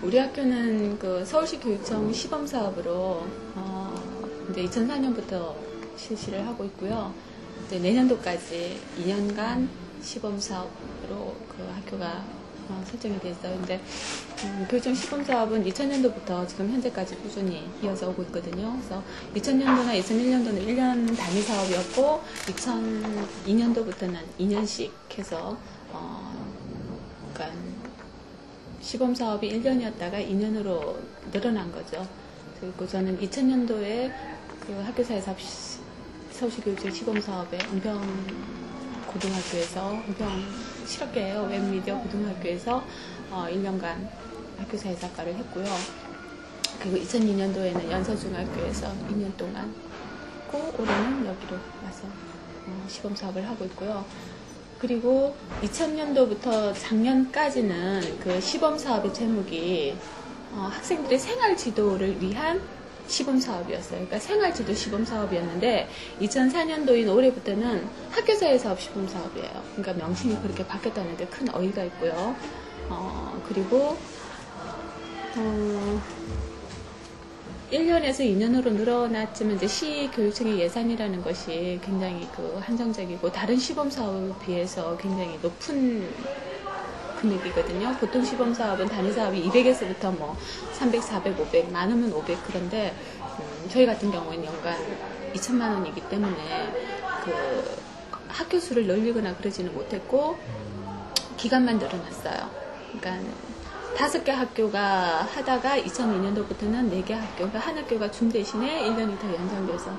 우리 학교는 그 서울시 교육청 시범 사업으로 이제 2004년부터 실시를 하고 있고요. 이제 내년도까지 2년간 시범 사업으로 그 학교가 설정이 돼 있어요. 근데 교육청 시범 사업은 2000년도부터 지금 현재까지 꾸준히 이어져 오고 있거든요. 그래서 2000년도나 2001년도는 1년 단위 사업이었고 2002년도부터는 2년씩 해서 그러니까 시범 사업이 1년이었다가 2년으로 늘어난 거죠. 그리고 저는 2000년도에 그 학교사회사업 서울시 교육청 시범 사업에 은평 고등학교에서 은평 실업계예요. 웹미디어 고등학교에서 1년간 학교사회사과를 했고요. 그리고 2002년도에는 연서중학교에서 2년 동안 했고 올해는 여기로 와서 시범 사업을 하고 있고요. 그리고 2000년도부터 작년까지는 그 시범 사업의 제목이 학생들의 생활 지도를 위한 시범 사업이었어요. 그러니까 생활지도 시범 사업이었는데 2004년도인 올해부터는 학교사회 사업 시범 사업이에요. 그러니까 명칭이 그렇게 바뀌었다는 데 큰 어이가 있고요. 그리고 1년에서 2년으로 늘어났지만 이제 시 교육청의 예산이라는 것이 굉장히 그 한정적이고 다른 시범 사업에 비해서 굉장히 높은 금액이거든요. 보통 시범 사업은 단위 사업이 200에서부터 뭐 300, 400, 500, 많으면 500 그런데 저희 같은 경우에는 연간 2천만 원이기 때문에 그 학교 수를 늘리거나 그러지는 못했고 기간만 늘어났어요. 그러니까 5개 학교가 하다가 2002년도부터는 4개 학교, 그러니까 한 학교가 준 대신에 1년이 더 연장돼서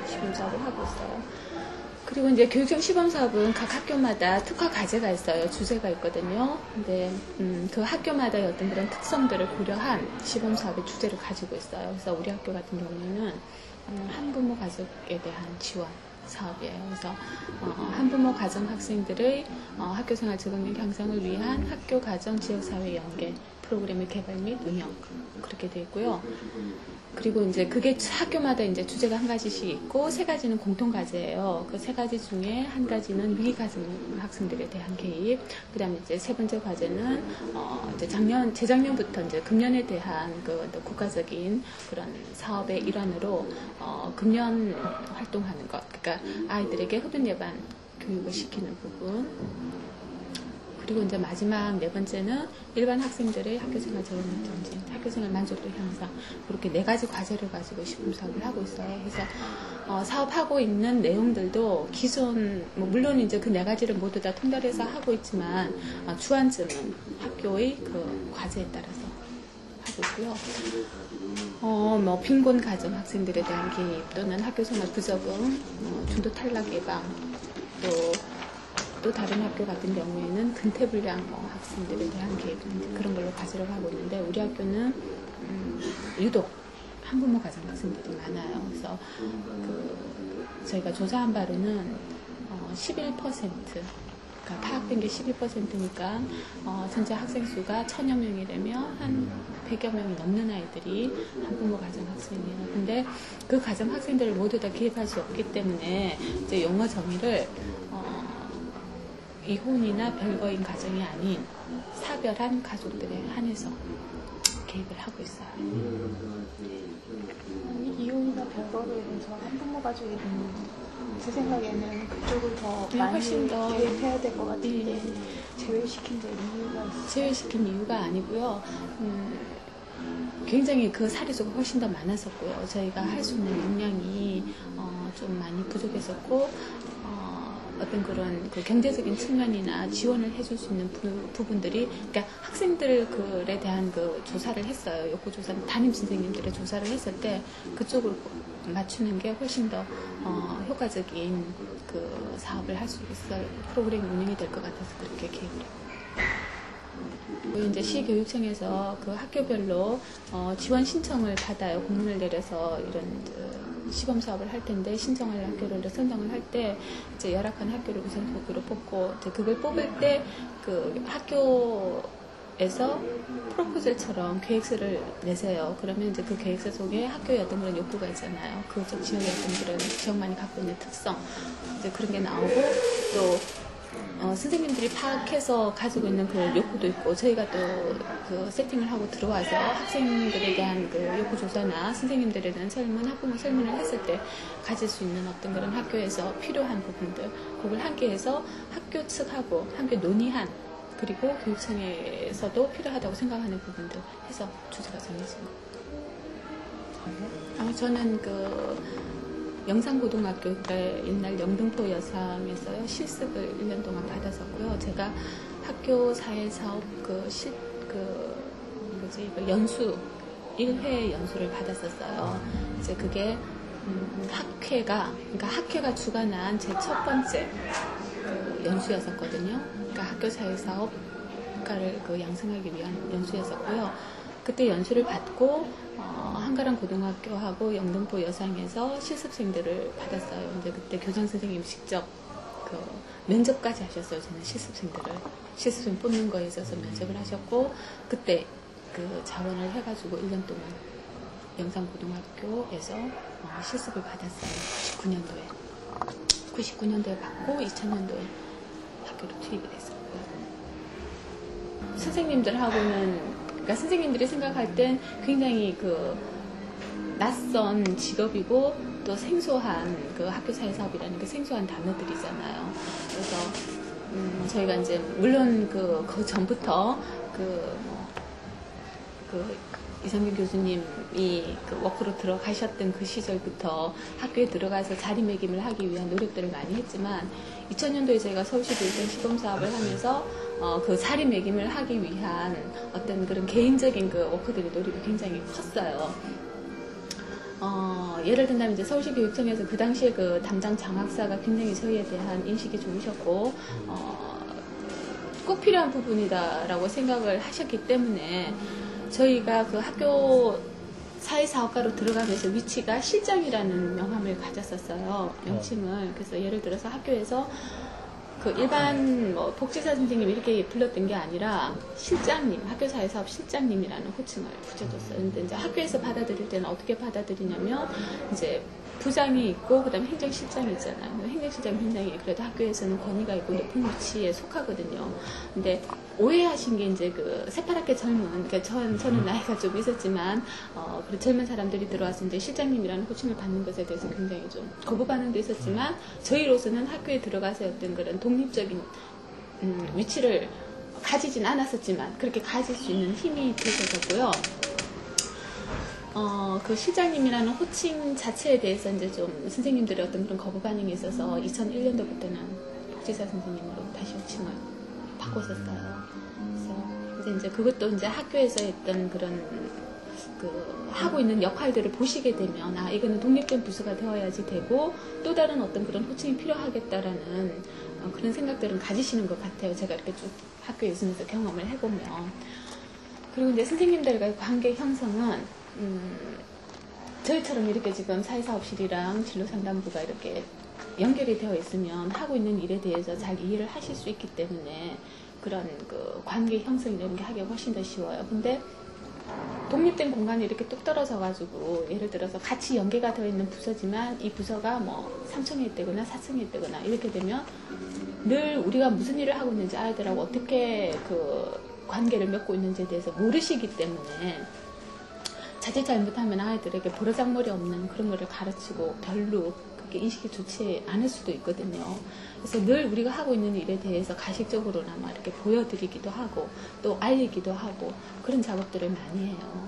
시범 사업을 하고 있어요. 그리고 이제 교육청 시범 사업은 각 학교마다 특화 과제가 있어요. 주제가 있거든요. 근데 그 학교마다의 어떤 그런 특성들을 고려한 시범 사업의 주제를 가지고 있어요. 그래서 우리 학교 같은 경우에는 한부모 가족에 대한 지원 사업이에요. 그래서 한부모 가정 학생들의 학교생활 적응력 향상을 위한 학교, 가정, 지역사회 연계 프로그램의 개발 및 운영 그렇게 되어 있고요. 그리고 이제 그게 학교마다 이제 주제가 한 가지씩 있고 3가지는 공통 과제예요. 그 3가지 중에 한 가지는 위기 가정 학생들에 대한 개입. 그다음에 이제 3번째 과제는 이제 재작년부터 이제 금연에 대한 그 국가적인 그런 사업의 일환으로 금연 활동하는 것. 그러니까 아이들에게 흡연 예방 교육을 시키는 부분. 그리고 이제 마지막 4번째는 일반 학생들의 학교생활 적응력 증진, 학교생활 만족도 향상 그렇게 4가지 과제를 가지고 시범 사업을 하고 있어요. 그래서 사업하고 있는 내용들도 기존 물론 이제 그 4가지를 모두 다 통달해서 하고 있지만 주안점은 학교의 그 과제에 따라서 하고 있고요. 빈곤 가정 학생들에 대한 개입 또는 학교생활 부적응, 중도 탈락 예방 또 다른 학교 같은 경우에는 근태불량 학생들에 대한 개입 그런 걸로 과제를 하고 있는데 우리 학교는 유독 한부모 가정 학생들이 많아요. 그래서 저희가 조사한 바로는 11% 그러니까 파악된 게 11%니까 전체 학생 수가 1000여 명이라면 한 100여 명이 넘는 아이들이 한부모 가정 학생이에요. 근데 그 가정 학생들을 모두 다 개입할 수 없기 때문에 이제 용어 정의를 이혼이나 별거인 가정이 아닌 사별한 가족들에 한해서 개입을 하고 있어요. 이혼이나 별거로 해서 한부모 가족이 제 생각에는 그쪽을 더 많이 훨씬 더 개입해야 될 것 같은데 제외시킨 데 이유가 있어요? 제외시킨 이유가 아니고요. 굉장히 그 사례수가 훨씬 더 많았었고요. 저희가 할 수 있는 역량이 좀 많이 부족했었고 어떤 그런 그 경제적인 측면이나 지원을 해줄 수 있는 부분들이, 그러니까 학생들에 대한 그 조사를 했어요. 욕구 조사는 담임 선생님들의 조사를 했을 때 그쪽으로 맞추는 게 훨씬 더 효과적인 그 사업을 할 수 있어요. 프로그램이 운영이 될 것 같아서 그렇게 계획을 했고요. 이제 시교육청에서 그 학교별로 지원 신청을 받아요. 공문을 내려서 이런 시범 사업을 할 텐데 신청할 학교를 선정을 할 때 이제 열악한 학교를 우선적으로 뽑고 이제 그걸 뽑을 때 그 학교에서 프로포절처럼 계획서를 내세요. 그러면 이제 그 계획서 속에 학교의 어떤 그런 욕구가 있잖아요. 그 지역의 어떤 그런 지역만이 갖고 있는 특성 이제 그런 게 나오고 또 선생님들이 파악해서 가지고 있는 그 욕구도 있고 저희가 또 그 세팅을 하고 들어와서 학생들에 대한 그 욕구 조사나 선생님들에 대한 설문, 학부모 설문을 했을 때 가질 수 있는 어떤 그런 학교에서 필요한 부분들 그걸 함께해서 학교 측하고 함께 논의한 그리고 교육청에서도 필요하다고 생각하는 부분들 해서 주제가 정해진 거예요. 저는 영상고등학교 때 옛날 영등포 여상에서요 실습을 1년 동안 받았었고요. 제가 학교 사회사업 연수 1회 연수를 받았었어요. 이제 그게 학회가 주관한 제 첫 번째 연수였었거든요. 그러니까 학교 사회사업가를 양성하기 위한 연수였었고요. 그때 연수를 받고 한가람 고등학교하고 영등포 여상에서 실습생들을 받았어요. 근데 그때 교장 선생님 직접 면접까지 하셨어요. 저는 실습생 뽑는 거에 있어서 면접을 하셨고 그때 자원을 해가지고 1년 동안 영상고등학교에서 실습을 받았어요. 99년도에 받고 2000년도에 학교로 투입이 됐었고요. 선생님들하고는 그러니까 선생님들이 생각할 땐 굉장히 낯선 직업이고 또 생소한 학교 사회사업이라는 게 생소한 단어들이잖아요. 그래서 저희가 이제 물론 그 전부터 이성균 교수님이 워크로 들어가셨던 그 시절부터 학교에 들어가서 자리매김을 하기 위한 노력들을 많이 했지만 2000년도에 저희가 서울시 교육청 시범사업을 하면서 그 자리매김을 하기 위한 어떤 그런 개인적인 워크들의 노력이 굉장히 컸어요. 예를 든다면 이제 서울시 교육청에서 그 당시에 담당 장학사가 굉장히 저희에 대한 인식이 좋으셨고 꼭 필요한 부분이다라고 생각을 하셨기 때문에 저희가 학교 사회사업가로 들어가면서 위치가 실장이라는 명함을 가졌었어요. 명칭을. 그래서 예를 들어서 학교에서 일반 복지사 선생님 이렇게 불렀던 게 아니라 실장님, 학교사회사업 실장님이라는 호칭을 붙여줬어요. 근데 이제 학교에서 받아들일 때는 어떻게 받아들이냐면 이제 부장이 있고 그다음에 행정실장이 있잖아요. 행정실장이 굉장히 그래도 학교에서는 권위가 있고 높은 위치에 속하거든요. 근데 오해하신 게 이제 새파랗게 젊은, 그러니까 저는 나이가 좀 있었지만 그리고 젊은 사람들이 들어와서 이제 실장님이라는 호칭을 받는 것에 대해서 굉장히 좀 거부 반응도 있었지만 저희로서는 학교에 들어가서 어떤 그런 독립적인 위치를 가지진 않았었지만 그렇게 가질 수 있는 힘이 되셨고요. 그 실장님이라는 호칭 자체에 대해서 이제 좀 선생님들의 어떤 그런 거부 반응이 있어서 2001년도부터는 복지사 선생님으로 다시 호칭을 바꿨었어요. 그래서 이제 그것도 이제 학교에서 했던 그런 하고 있는 역할들을 보시게 되면 이거는 독립된 부서가 되어야지 되고 또 다른 어떤 그런 호칭이 필요하겠다라는 그런 생각들은 가지시는 것 같아요. 제가 이렇게 쭉 학교에 있으면서 경험을 해보면. 그리고 이제 선생님들과의 관계 형성은 저희처럼 이렇게 지금 사회사업실이랑 진로상담부가 이렇게 연결이 되어 있으면 하고 있는 일에 대해서 잘 이해를 하실 수 있기 때문에 그런 관계 형성이라는 게 하기가 훨씬 더 쉬워요. 근데 독립된 공간이 이렇게 뚝 떨어져 가지고 예를 들어서 같이 연계가 되어 있는 부서지만 이 부서가 3층에 있다거나 4층에 있다거나 이렇게 되면 늘 우리가 무슨 일을 하고 있는지 아이들하고 어떻게 관계를 맺고 있는지에 대해서 모르시기 때문에 자칫 잘못하면 아이들에게 보르장머리 없는 그런 거를 가르치고 별로 그렇게 인식이 좋지 않을 수도 있거든요. 그래서 늘 우리가 하고 있는 일에 대해서 가식적으로나마 이렇게 보여드리기도 하고 또 알리기도 하고 그런 작업들을 많이 해요.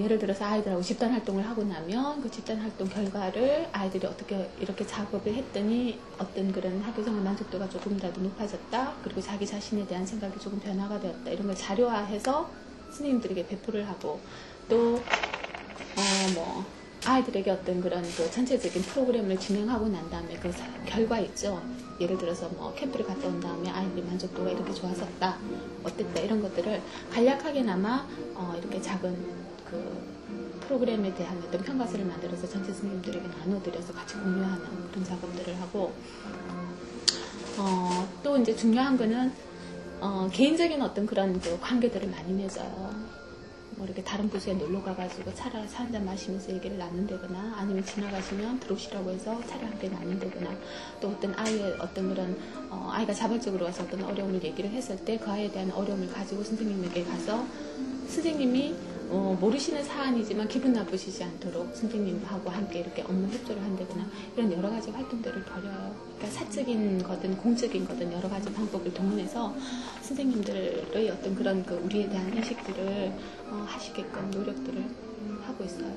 예를 들어서 아이들하고 집단 활동을 하고 나면 그 집단 활동 결과를 아이들이 어떻게 이렇게 작업을 했더니 어떤 그런 학교생활 만족도가 조금이라도 높아졌다. 그리고 자기 자신에 대한 생각이 조금 변화가 되었다. 이런 걸 자료화해서 선생님들에게 배포를 하고 또 아이들에게 어떤 그런 전체적인 프로그램을 진행하고 난 다음에 그 결과 있죠. 예를 들어서 캠프를 갔다 온 다음에 아이들이 만족도가 이렇게 좋았었다, 어땠다 이런 것들을 간략하게나마 이렇게 작은 프로그램에 대한 어떤 평가서를 만들어서 전체 선생님들에게 나눠드려서 같이 공유하는 그런 작업들을 하고 또 이제 중요한 거는 개인적인 어떤 그런 관계들을 많이 맺어요. 이렇게 다른 부서에 놀러 가가지고 차를 한잔 마시면서 얘기를 나눈다거나 아니면 지나가시면 들어오시라고 해서 차를 함께 나눈다거나 또 어떤 아이의 어떤 그런 아이가 자발적으로 와서 어떤 어려움을 얘기를 했을 때 그 아이에 대한 어려움을 가지고 선생님에게 가서 선생님이 모르시는 사안이지만 기분 나쁘시지 않도록 선생님하고 함께 이렇게 업무 협조를 한다거나 이런 여러 가지 활동들을 벌여요. 그러니까 사적인 거든 공적인 거든 여러 가지 방법을 동원해서 선생님들의 어떤 그런 그 우리에 대한 인식들을 하시게끔 노력들을 하고 있어요.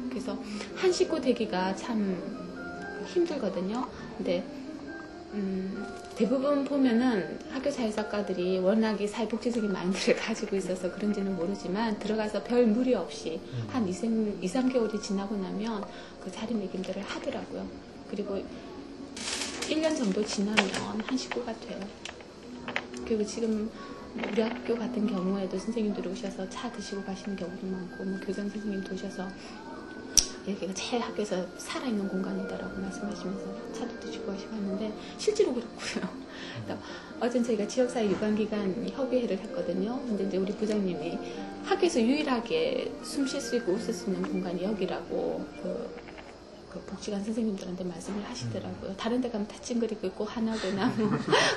그래서 한 식구 되기가 참 힘들거든요. 근데 대부분 보면은 학교 사회작가들이 워낙 이 사회복지적인 마인드를 가지고 있어서 그런지는 모르지만 들어가서 별 무리 없이 한 2, 3개월이 지나고 나면 그 자리매김들을 하더라고요. 그리고 1년 정도 지나면 한 식구가 돼요. 그리고 지금 우리 학교 같은 경우에도 선생님들이 오셔서 차 드시고 가시는 경우도 많고 뭐 교장 선생님도 오셔서 여기가 제일 학교에서 살아있는 공간이다라고 말씀하시면서 차도 드시고 가시고 하는데 실제로 그렇고요. 어젠 저희가 지역사회 유관기관 협의회를 했거든요. 근데 이제 우리 부장님이 학교에서 유일하게 숨 쉴 수 있고 웃을 수 있는 공간이 여기라고 그 복지관 선생님들한테 말씀을 하시더라고요. 다른 데 가면 다 찡그리고 있고 화나거나 뭐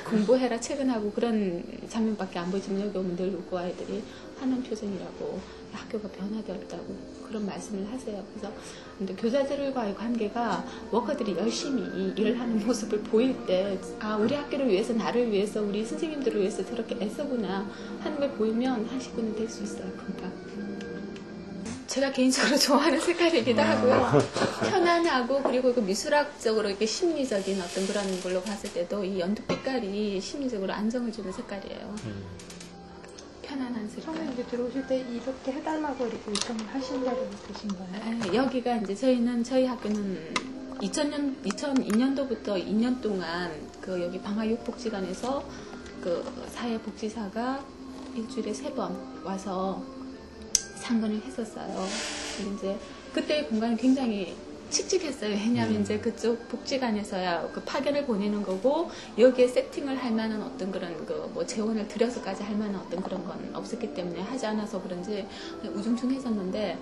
공부해라 퇴근하고 그런 장면밖에 안 보이지만 여기 오면 늘 웃고 아이들이 화난 표정이라고 학교가 변화되었다고 그런 말씀을 하세요. 그래서 근데 교사들과의 관계가 워커들이 열심히 일을 하는 모습을 보일 때 아 우리 학교를 위해서 나를 위해서 우리 선생님들을 위해서 저렇게 애쓰구나 하는 걸 보이면 한 식구는 될 수 있어요. 그러니까 제가 개인적으로 좋아하는 색깔이기도 하고요. 편안하고 그리고 그 미술학적으로 이렇게 심리적인 어떤 그런 걸로 봤을 때도 이 연두 빛깔이 심리적으로 안정을 주는 색깔이에요. 편안한 색깔. 처음에 이제 들어오실 때 이렇게 해달라고 이렇게 요청을 하신 적이 있으신 거예요? 네, 여기가 이제 저희 학교는 2002년도부터 2년 동안 그 여기 방화육복지관에서 그 사회복지사가 일주일에 3번 와서 상근을 했었어요. 근데 이제 그때의 공간은 굉장히 칙칙했어요. 왜냐하면 이제 그쪽 복지관에서야 그 파견을 보내는 거고 여기에 세팅을 할 만한 어떤 그런 그 뭐 재원을 들여서까지 할 만한 어떤 그런 건 없었기 때문에 하지 않아서 그런지 우중충했었는데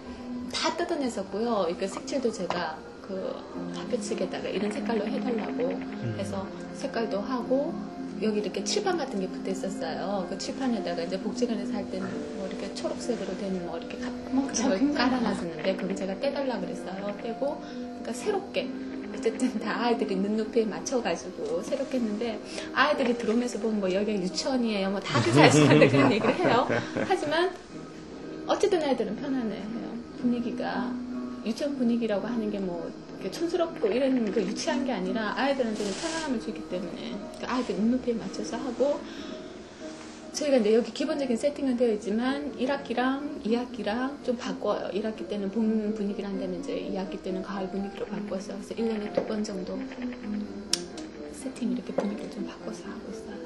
다 뜯어냈었고요. 이렇게 색칠도 제가 그 학교 측에다가 이런 색깔로 해달라고 해서 색깔도 하고 여기 이렇게 칠판 같은 게 붙어 있었어요. 그 칠판에다가 이제 복지관에서 할 때는 뭐 이렇게 초록색으로 된 뭐 이렇게 걸 깔아놨었는데 그걸 제가 떼달라 그랬어요. 떼고 그러니까 새롭게 어쨌든 다 아이들이 눈높이에 맞춰가지고 새롭게 했는데 아이들이 들어오면서 보면 뭐 여기가 유치원이에요. 뭐 다들 사실은 그런 얘기를 해요. 하지만 어쨌든 아이들은 편안해요. 분위기가 유치원 분위기라고 하는 게 뭐 촌스럽고 이런 그 유치한 게 아니라 아이들한테는 편안함을 주기 때문에 아이들 눈높이에 맞춰서 하고 저희가 이제 여기 기본적인 세팅은 되어 있지만 1학기랑 2학기랑 좀 바꿔요. 1학기 때는 봄 분위기를 한다면 이제 2학기 때는 가을 분위기로 바꿔서 그래서 1년에 2번 정도 세팅 이렇게 분위기를 좀 바꿔서 하고 있어요.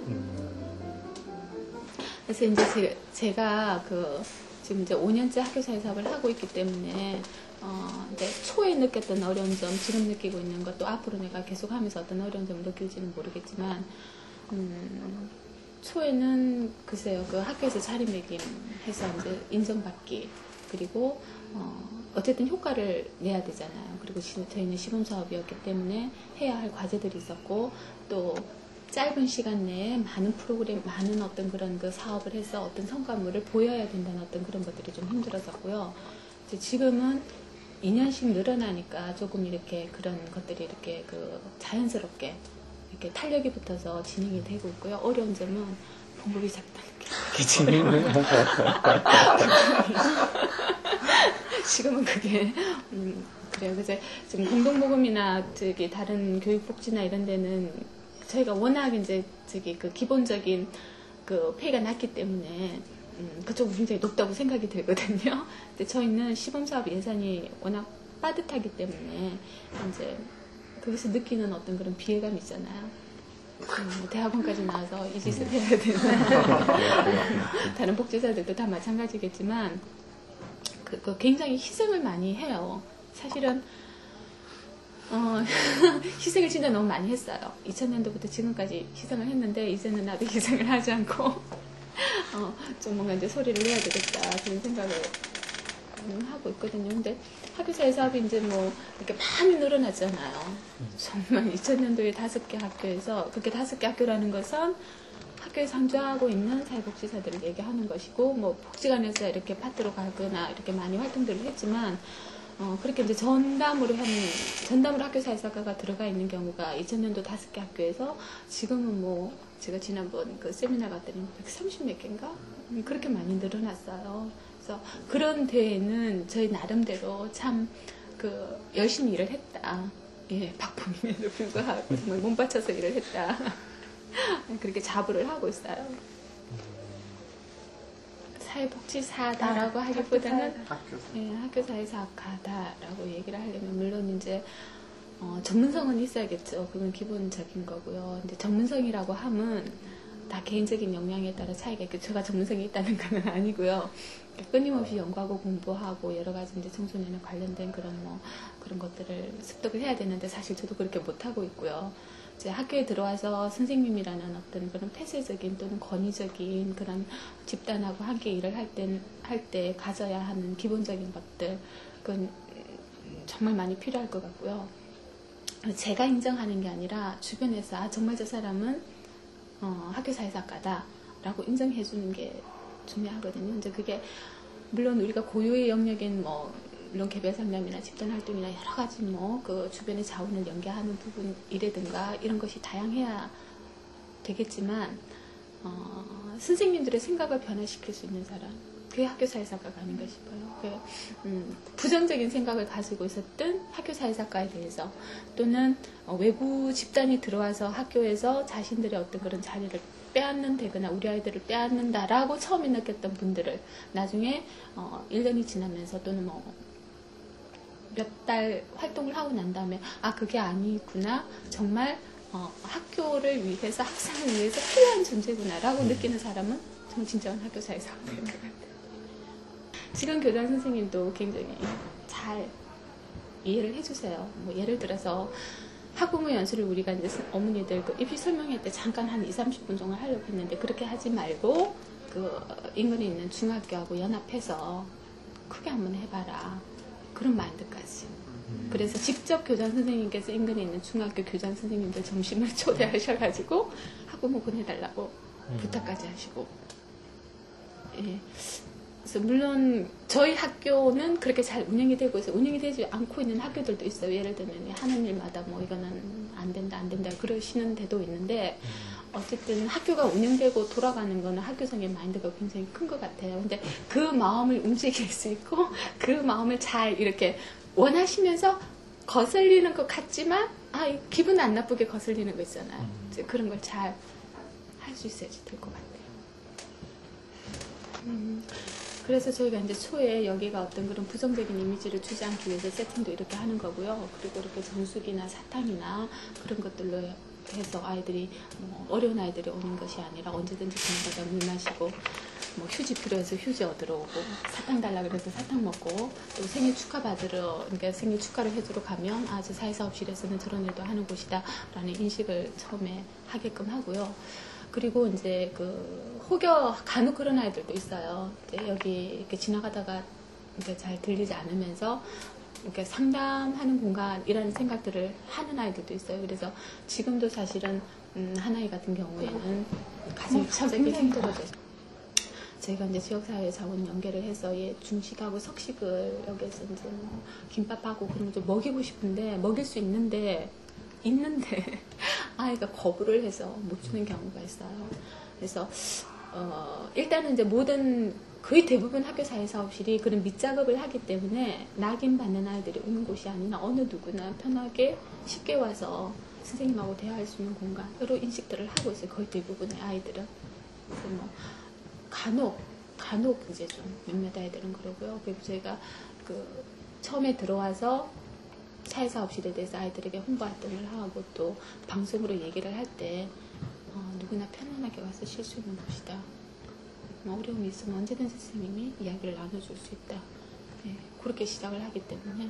그래서 이제 제가 그 지금 이제 5년째 학교사회 사업을 하고 있기 때문에 이제 초에 느꼈던 어려운 점, 지금 느끼고 있는 것도 앞으로 내가 계속하면서 어떤 어려운 점을 느낄지는 모르겠지만 초에는 글쎄요 그 학교에서 자리매김해서 이제 인정받기 그리고 어쨌든 효과를 내야 되잖아요. 그리고 저희는 시범사업이었기 때문에 해야 할 과제들이 있었고 또 짧은 시간 내에 많은 프로그램, 많은 어떤 그런 그 사업을 해서 어떤 성과물을 보여야 된다는 어떤 그런 것들이 좀 힘들었었고요. 이제 지금은 2년씩 늘어나니까 조금 이렇게 그런 것들이 이렇게 그 자연스럽게 이렇게 탄력이 붙어서 진행이 되고 있고요. 어려운 점은 봉급이 작다는 게 지금은 그게 그래요. 그래서 지금 공동모금이나 저기 다른 교육복지나 이런 데는 저희가 워낙 이제 그 기본적인 그 페이가 낮기 때문에 그쪽은 굉장히 높다고 생각이 들거든요. 근데 저희는 시범사업 예산이 워낙 빠듯하기 때문에 이제 거기서 느끼는 어떤 그런 비애감 있잖아요. 대학원까지 나와서 이 짓을 해야 되나. 다른 복지사들도 다 마찬가지겠지만 그 굉장히 희생을 많이 해요. 사실은 희생을 진짜 너무 많이 했어요. 2000년도부터 지금까지 희생을 했는데 이제는 나도 희생을 하지 않고 좀 뭔가 이제 소리를 내야 되겠다 그런 생각을 하고 있거든요. 근데 학교 사회사업이 이제 뭐 이렇게 많이 늘어났잖아요. 정말 2000년도에 5개 학교에서, 그렇게 5개 학교라는 것은 학교에 상주하고 있는 사회복지사들을 얘기하는 것이고, 뭐 복지관에서 이렇게 파트로 가거나 이렇게 많이 활동들을 했지만, 그렇게 이제 전담으로 학교 사회사과가 들어가 있는 경우가 2000년도 5개 학교에서 지금은 뭐 제가 지난번 그 세미나 갔더니 130 몇 개인가? 그렇게 많이 늘어났어요. 그래서 그런 데에는 저희 나름대로 참 그 열심히 일을 했다. 예, 박봉임에도 불구하고 정말 몸 바쳐서 일을 했다. 그렇게 자부를 하고 있어요. 사회복지사다라고 하기보다는 학교사회사학과다라고 얘기를 하려면 물론 이제 전문성은 있어야겠죠. 그건 기본적인 거고요. 근데 전문성이라고 하면 다 개인적인 역량에 따라 차이가 있고 제가 전문성이 있다는 건 아니고요. 끊임없이 연구하고 공부하고 여러 가지 이제 청소년에 관련된 그런 것들을 습득을 해야 되는데 사실 저도 그렇게 못하고 있고요. 이제 학교에 들어와서 선생님이라는 어떤 그런 폐쇄적인 또는 권위적인 그런 집단하고 함께 일을 할 때 가져야 하는 기본적인 것들, 그건 정말 많이 필요할 것 같고요. 제가 인정하는 게 아니라 주변에서 아, 정말 저 사람은 학교사회사과다라고 인정해주는 게 중요하거든요. 이제 그게 물론 우리가 고유의 영역인 물론 개별 상담이나 집단 활동이나 여러 가지 그 주변의 자원을 연계하는 부분이라든가 이런 것이 다양해야 되겠지만 선생님들의 생각을 변화시킬 수 있는 사람, 그게 학교사회사과가 아닌가 싶어요. 부정적인 생각을 가지고 있었던 학교사회사과에 대해서 또는 외부 집단이 들어와서 학교에서 자신들의 어떤 그런 자리를 빼앗는다거나 우리 아이들을 빼앗는다라고 처음에 느꼈던 분들을 나중에 1년이 지나면서 또는 몇 달 활동을 하고 난 다음에 아, 그게 아니구나, 정말 학교를 위해서, 학생을 위해서 필요한 존재구나라고 느끼는 사람은 정말 진정한 학교사회사과인 것 같아요. 지금 교장 선생님도 굉장히 잘 이해를 해주세요. 예를 들어서 학부모 연수를 우리가 이제 어머니들 입시 설명회 때 잠깐 한 20-30분 정도 하려고 했는데 그렇게 하지 말고 그 인근에 있는 중학교하고 연합해서 크게 한번 해봐라. 그런 마인드까지. 그래서 직접 교장 선생님께서 인근에 있는 중학교 교장 선생님들 점심을 초대하셔가지고 학부모 보내달라고 부탁까지 하시고. 예. 그래서 물론 저희 학교는 그렇게 잘 운영이 되고 있어요. 운영이 되지 않고 있는 학교들도 있어요. 예를 들면 하는 일마다 이거는 안 된다 그러시는 데도 있는데 어쨌든 학교가 운영되고 돌아가는 거는 학교성의 마인드가 굉장히 큰 것 같아요. 근데 그 마음을 움직일 수 있고 그 마음을 잘 이렇게 원하시면서 거슬리는 것 같지만 기분 안 나쁘게 거슬리는 거 있잖아요. 이제 그런 걸 잘 할 수 있어야지 될 것 같아요. 그래서 저희가 이제 초에 여기가 어떤 그런 부정적인 이미지를 주지 않기 위해서 세팅도 이렇게 하는 거고요. 그리고 이렇게 정수기나 사탕이나 그런 것들로 해서 아이들이 어려운 아이들이 오는 것이 아니라 언제든지 지나가다 물 마시고 휴지 필요해서 휴지 얻으러 오고 사탕 달라 그래서 사탕 먹고 또 생일 축하 받으러 그러니까 생일 축하를 해주러 가면 저 사회사업실에서는 저런 일도 하는 곳이다 라는 인식을 처음에 하게끔 하고요. 그리고 이제 간혹 그런 아이들도 있어요. 이제 여기 이렇게 지나가다가 이렇게 잘 들리지 않으면서 이렇게 상담하는 공간이라는 생각들을 하는 아이들도 있어요. 그래서 지금도 사실은 한 아이 같은 경우에는 가슴이 갑자기 힘들어져서 저희가 이제 지역사회 자원 연계를 해서 중식하고 석식을 여기서 이제 김밥하고 그런 거 좀 먹이고 싶은데 먹일 수 있는데 아이가 거부를 해서 못 주는 경우가 있어요. 그래서 일단은 이제 거의 대부분 학교사회사업실이 그런 밑작업을 하기 때문에 낙인받는 아이들이 오는 곳이 아니라 어느 누구나 편하게 쉽게 와서 선생님하고 대화할 수 있는 공간으로 인식들을 하고 있어요. 거의 대부분의 아이들은. 그래서 간혹 이제 좀 몇몇 아이들은 그러고요. 그리고 저희가 처음에 들어와서 사회사업실에 대해서 아이들에게 홍보 활동을 하고 또 방송으로 얘기를 할 때 누구나 편안하게 와서 쉴 수 있는 곳이다. 어려움이 있으면 언제든지 선생님이 이야기를 나눠줄 수 있다. 예, 그렇게 시작을 하기 때문에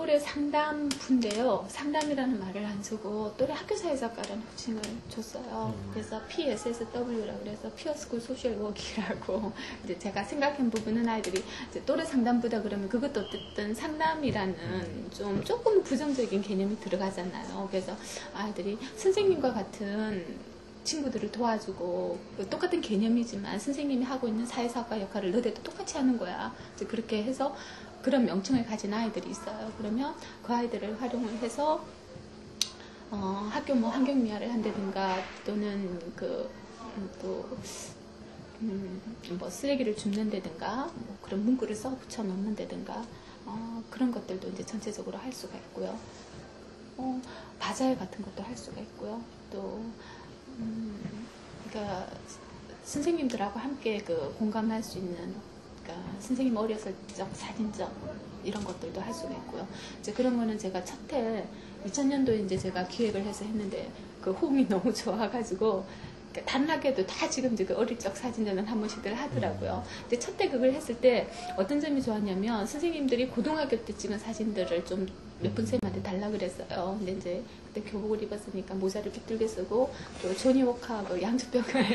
또래 상담부인데요. 상담이라는 말을 안 쓰고 또래 학교사회작가라는 호칭을 줬어요. 그래서 PSSW라고 그래서 피어스쿨 소셜워크라고 이제 제가 생각한 부분은 아이들이 이제 또래 상담부다 그러면 그것도 어쨌든 상담이라는 좀 조금 부정적인 개념이 들어가잖아요. 그래서 아이들이 선생님과 같은 친구들을 도와주고 똑같은 개념이지만 선생님이 하고 있는 사회사과 역할을 너희들도 똑같이 하는 거야. 이제 그렇게 해서 그런 명칭을 가진 아이들이 있어요. 그러면 그 아이들을 활용을 해서 학교 뭐 환경미화를 한다든가 또는 뭐 쓰레기를 줍는다든가 뭐 그런 문구를 써 붙여 놓는다든가 그런 것들도 이제 전체적으로 할 수가 있고요. 바자회 같은 것도 할 수가 있고요. 또 그러니까 선생님들하고 함께 그 공감할 수 있는 그러니까 선생님 어렸을 적 사진적 이런 것들도 할 수가 있고요. 이제 그런 거는 제가 첫해 2000년도에 이제 제가 기획을 해서 했는데 그 호응이 너무 좋아가지고 그러니까 다른 학교도 다 지금 이제 그 어릴 적 사진전은 한 번씩들 하더라고요. 근데 첫해 그걸 했을 때 어떤 점이 좋았냐면 선생님들이 고등학교 때 찍은 사진들을 좀 몇 분 쌤한테 달라 그랬어요. 근데 이제 그때 교복을 입었으니까 모자를 빗들게 쓰고 또 조니 워커하고 양주병을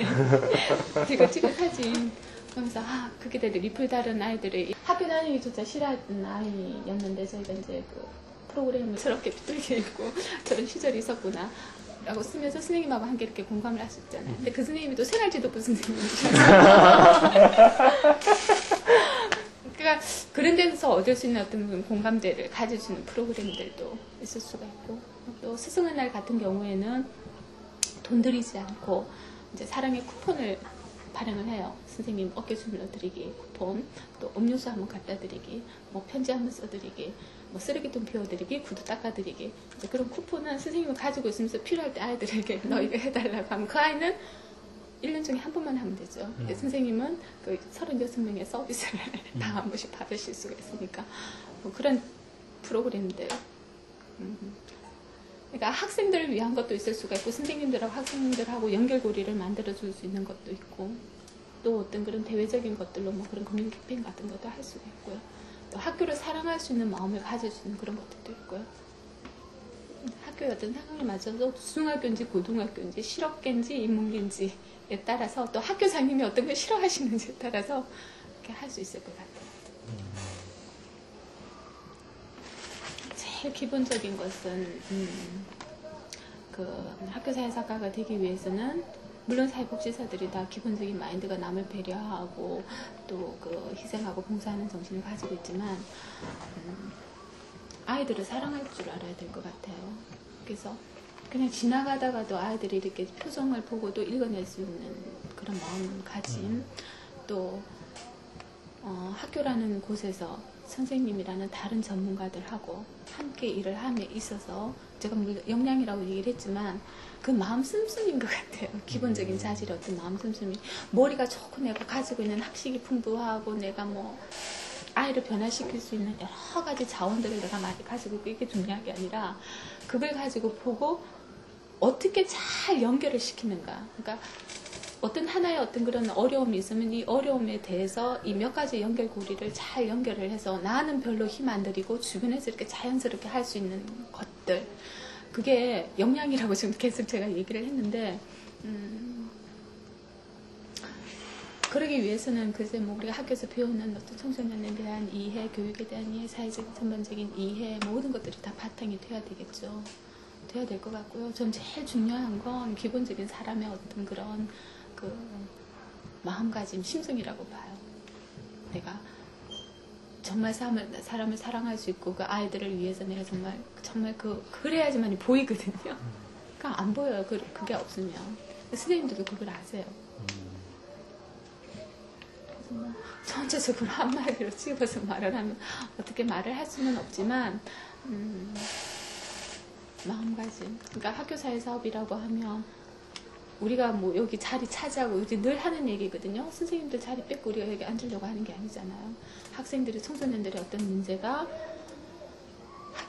이거 찍은 사진 그러면서 그게 되게 리플 다른 아이들이 학교 다니기조차 싫어하던 아이였는데 저희가 이제 그 프로그램을 저렇게 빗들게 입고 저런 시절이 있었구나 라고 쓰면서 선생님하고 함께 이렇게 공감을 할 수 있잖아요. 근데 그 선생님이 또 생활지도부 선생님이셨어요. 그러니까 그런 데서 얻을 수 있는 어떤 공감대를 가질 수 있는 프로그램들도 있을 수가 있고 또 스승의 날 같은 경우에는 돈 들이지 않고 이제 사랑의 쿠폰을 발행을 해요. 선생님 어깨 주물러 드리기 쿠폰, 또 음료수 한번 갖다 드리기, 뭐 편지 한번 써드리기, 뭐 쓰레기통 비워드리기, 구두 닦아드리기 이제 그런 쿠폰은 선생님을 가지고 있으면서 필요할 때 아이들에게 너 이거 해달라고 하면 그 아이는 1년 중에 한 번만 하면 되죠. 선생님은 그 36명의 서비스를 다 한 번씩 받으실 수가 있으니까 뭐 그런 프로그램들 그러니까 학생들을 위한 것도 있을 수가 있고 선생님들하고 학생들하고 연결고리를 만들어 줄 수 있는 것도 있고 또 어떤 그런 대외적인 것들로 뭐 그런 금융 캠페인 같은 것도 할 수가 있고요. 또 학교를 사랑할 수 있는 마음을 가질 수 있는 그런 것들도 있고요. 학교의 어떤 상황에 맞춰서 중학교인지 고등학교인지 실업계인지 인문계인지에 따라서 또 학교장님이 어떤 걸 싫어하시는지에 따라서 이렇게 할 수 있을 것 같아요. 제일 기본적인 것은 그 학교사회사과가 되기 위해서는 물론 사회복지사들이 다 기본적인 마인드가 남을 배려하고 또 그 희생하고 봉사하는 정신을 가지고 있지만 아이들을 사랑할 줄 알아야 될 것 같아요. 그래서 그냥 지나가다가도 아이들이 이렇게 표정을 보고도 읽어낼 수 있는 그런 마음가짐 또 학교라는 곳에서 선생님이라는 다른 전문가들하고 함께 일을 함에 있어서 제가 역량이라고 얘기를 했지만 그 마음 씀씀인 것 같아요. 기본적인 자질의 어떤 마음 씀씀이 머리가 좋고 내가 가지고 있는 학식이 풍부하고 내가 뭐 아이를 변화시킬 수 있는 여러 가지 자원들을 내가 많이 가지고 있고 이게 중요한 게 아니라 그걸 가지고 보고 어떻게 잘 연결을 시키는가. 그러니까 어떤 하나의 어떤 그런 어려움이 있으면 이 어려움에 대해서 이 몇 가지 연결고리를 잘 연결을 해서 나는 별로 힘 안 들이고 주변에서 이렇게 자연스럽게 할 수 있는 것들 그게 역량이라고 지금 계속 제가 얘기를 했는데 그러기 위해서는 글쎄 뭐 우리가 학교에서 배우는 어떤 청소년에 대한 이해, 교육에 대한 이해, 사회적인 전반적인 이해 모든 것들이 다 바탕이 돼야 되겠죠. 돼야 될 것 같고요. 전 제일 중요한 건 기본적인 사람의 어떤 그런 그 마음가짐, 심성이라고 봐요. 내가 정말 사람을 사랑할 수 있고 그 아이들을 위해서 내가 정말 그래야지만이 보이거든요. 그러니까 안 보여요. 그게 없으면. 선생님들도 그걸 아세요. 그래서 뭐 전체적으로 한마디로 찍어서 말을 하면 어떻게 말을 할 수는 없지만 마음가짐. 그러니까 학교사회사업이라고 하면 우리가 뭐 여기 자리 차지하고 요즘 늘 하는 얘기거든요. 선생님들 자리 뺏고 우리가 여기 앉으려고 하는 게 아니잖아요. 학생들이 청소년들의 어떤 문제가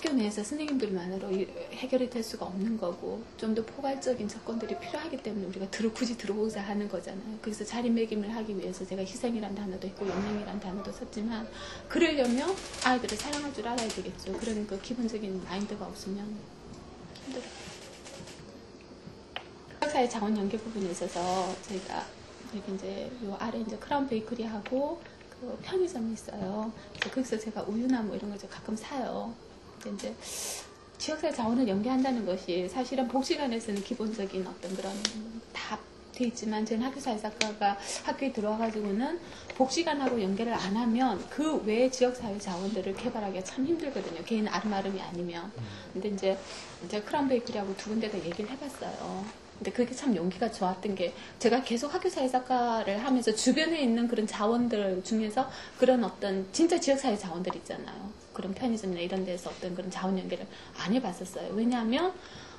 학교 내에서 선생님들만으로 해결이 될 수가 없는 거고 좀 더 포괄적인 접근들이 필요하기 때문에 우리가 굳이 들어오자 하는 거잖아요. 그래서 자리매김을 하기 위해서 제가 희생이란 단어도 있고 영양이란 단어도 썼지만 그러려면 아이들을 사랑할 줄 알아야 되겠죠. 그러니까 기본적인 마인드가 없으면 힘들어요. 지역사회 자원 연계 부분에 있어서 저희가 여기 이제 요 아래 이제 크라운 베이커리하고 그 편의점이 있어요. 그래서 거기서 제가 우유나 뭐 이런 걸 가끔 사요. 근데 이제 지역사회 자원을 연계한다는 것이 사실은 복지관에서는 기본적인 어떤 그런 다 돼 있지만 저는 학교사회학과가 학교에 들어와가지고는 복지관하고 연계를 안 하면 그 외의 지역사회 자원들을 개발하기가 참 힘들거든요. 개인 아름아름이 아니면. 근데 이제 크라운 베이커리하고 두 군데다 얘기를 해봤어요. 근데 그게 참 용기가 좋았던 게 제가 계속 학교사회학과를 하면서 주변에 있는 그런 자원들 중에서 그런 어떤 진짜 지역사회 자원들 있잖아요. 그런 편의점이나 이런 데서 어떤 그런 자원 연계를 안 해봤었어요. 왜냐하면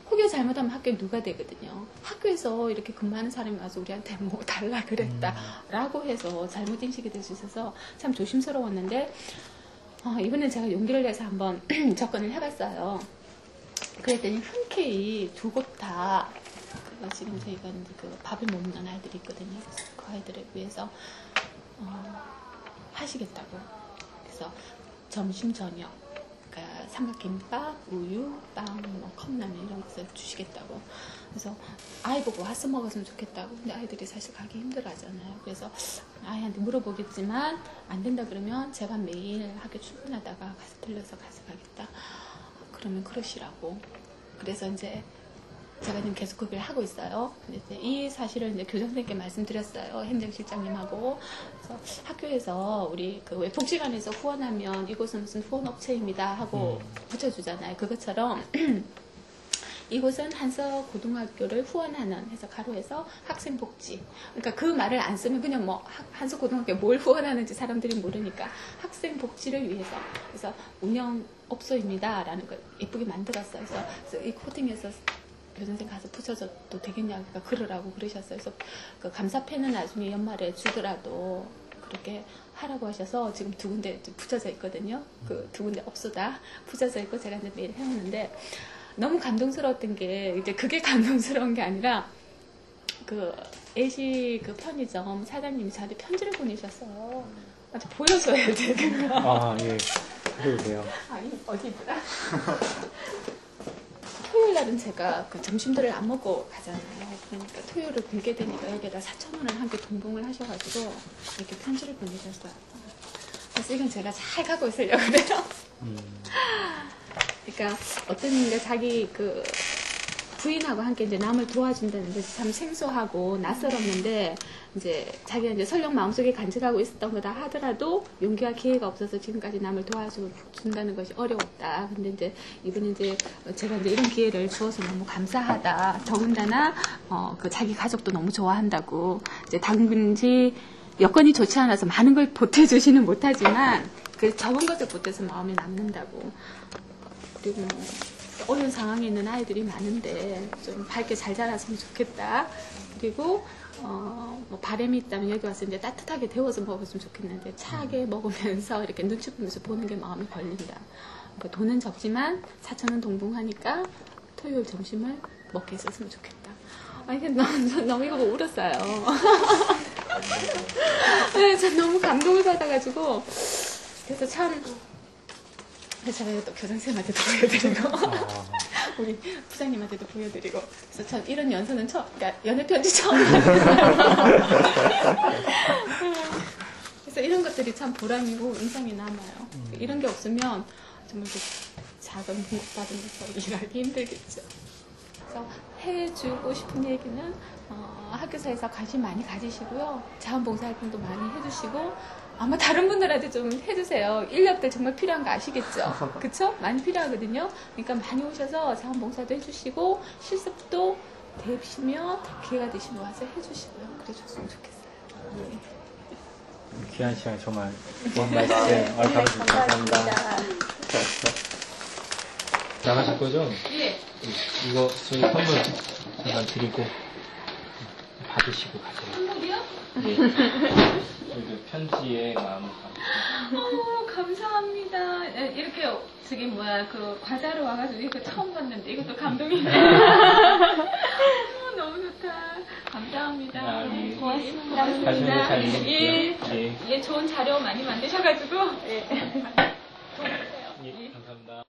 혹여 잘못하면 학교에 누가 되거든요. 학교에서 이렇게 근무하는 사람이 와서 우리한테 뭐 달라 그랬다 라고 해서 잘못 인식이 될 수 있어서 참 조심스러웠는데 이번엔 제가 용기를 내서 한번 접근을 해봤어요. 그랬더니 흔쾌히 두 곳 다 지금 저희가 이제 그 밥을 못 먹는 아이들이 있거든요. 그래서 그 아이들을 위해서 하시겠다고. 그래서 점심 저녁 그러니까 삼각김밥, 우유, 빵, 뭐 컵라면 이런 것을 주시겠다고. 그래서 아이 보고 와서 먹었으면 좋겠다고. 근데 아이들이 사실 가기 힘들어하잖아요. 그래서 아이한테 물어보겠지만 안 된다 그러면 제가 매일 학교 출근하다가 가서 들려서 가져가겠다. 그러면 그러시라고. 그래서 이제 제가 지금 계속 그걸 하고 있어요. 근데 이제 이 사실을 이제 교장선생님께 말씀드렸어요. 행정실장님하고. 그래서 학교에서 우리 그 왜 복지관에서 후원하면 이곳은 무슨 후원업체입니다 하고 붙여주잖아요. 그것처럼 이곳은 한서 고등학교를 후원하는 해서 가로해서 학생복지. 그러니까 그 말을 안 쓰면 그냥 뭐 한서 고등학교 뭘 후원하는지 사람들이 모르니까 학생복지를 위해서. 그래서 운영업소입니다라는 걸 예쁘게 만들었어요. 그래서 이 코딩에서 교선생 가서 붙여줘도 되겠냐, 그러니까 그러라고 그러셨어요. 그래서 그 감사패는 나중에 연말에 주더라도 그렇게 하라고 하셔서 지금 두 군데 붙여져 있거든요. 그 두 군데 업소다 붙여져 있고 제가 이제 매일 해오는데 너무 감동스러웠던 게 이제 그게 감동스러운 게 아니라 그 애시 그 편의점 사장님이 저한테 편지를 보내셨어요. 아주 보여줘야 돼, 그거. 아, 예. 그러게요. 아니, 어디 있더라? 토요일 날은 제가 그 점심들을 안 먹고 가잖아요. 그러니까 토요일을 굶게 되니까 여기다 4,000원을 함께 동봉을 하셔가지고 이렇게 편지를 보내셨어요. 그래서 이건 제가 잘 갖고 있으려고 그래요. 그러니까 어떤 게 자기 그 부인하고 함께 이제 남을 도와준다는 게 참 생소하고 낯설었는데 이제 자기가 이제 설령 마음속에 간직하고 있었던 거다 하더라도 용기와 기회가 없어서 지금까지 남을 도와준다는 것이 어려웠다. 근데 이제 이분이 이제 제가 이제 이런 기회를 주어서 너무 감사하다. 더군다나 그 자기 가족도 너무 좋아한다고. 이제 당분지 여건이 좋지 않아서 많은 걸 보태주지는 못하지만 그 적은 것을 보태서 마음에 남는다고. 그리고 뭐 어려운 상황에 있는 아이들이 많은데 좀 밝게 잘 자랐으면 좋겠다. 그리고 뭐 바람이 있다면 여기 와서 이제 따뜻하게 데워서 먹었으면 좋겠는데 차게 먹으면서 이렇게 눈치 보면서 보는 게 마음이 걸린다. 그러니까 돈은 적지만 4,000원 동봉하니까 토요일 점심을 먹게 있었으면 좋겠다. 아니 너무 이거 보고 울었어요. 네, 전 너무 감동을 받아가지고 그래서 참. 제가 또 교장선생님한테도 보여드리고 우리 부장님한테도 보여드리고 그래서 전 이런 연서는 처음, 그러니까 연애편지 처음 그래서 이런 것들이 참 보람이고 인상이 남아요. 이런 게 없으면 정말 그 작은 봉급받으면서 일하기 힘들겠죠. 그래서 해주고 싶은 얘기는 학교사에서 관심 많이 가지시고요. 자원봉사활동도 많이 해주시고 아마 다른 분들한테 좀 해주세요. 인력들 정말 필요한 거 아시겠죠? 그쵸? 많이 필요하거든요. 그러니까 많이 오셔서 자원봉사도 해주시고 실습도 되시면 기회가 되시면 와서 해주시고요. 그래줬으면 좋겠어요. 네. 귀한 시간 정말 좋은 말씀 감사합니다. 나가실 거죠? 네. 이거 저희 선물 잠깐 드리고 받으시고 가세요. 선물이요? 예. 그리고 편지에 마음을 담으세요. 감사합니다. 이렇게 저기 뭐야 그 과자로 와가지고 이거 처음 봤는데 이것도 감동이네. 너무 좋다. 감사합니다. 예. 고맙습니다. 가시는 거잘 예. 읽어주세요. 예. 예, 좋은 자료 많이 만드셔가지고. 예. 예, 감사합니다.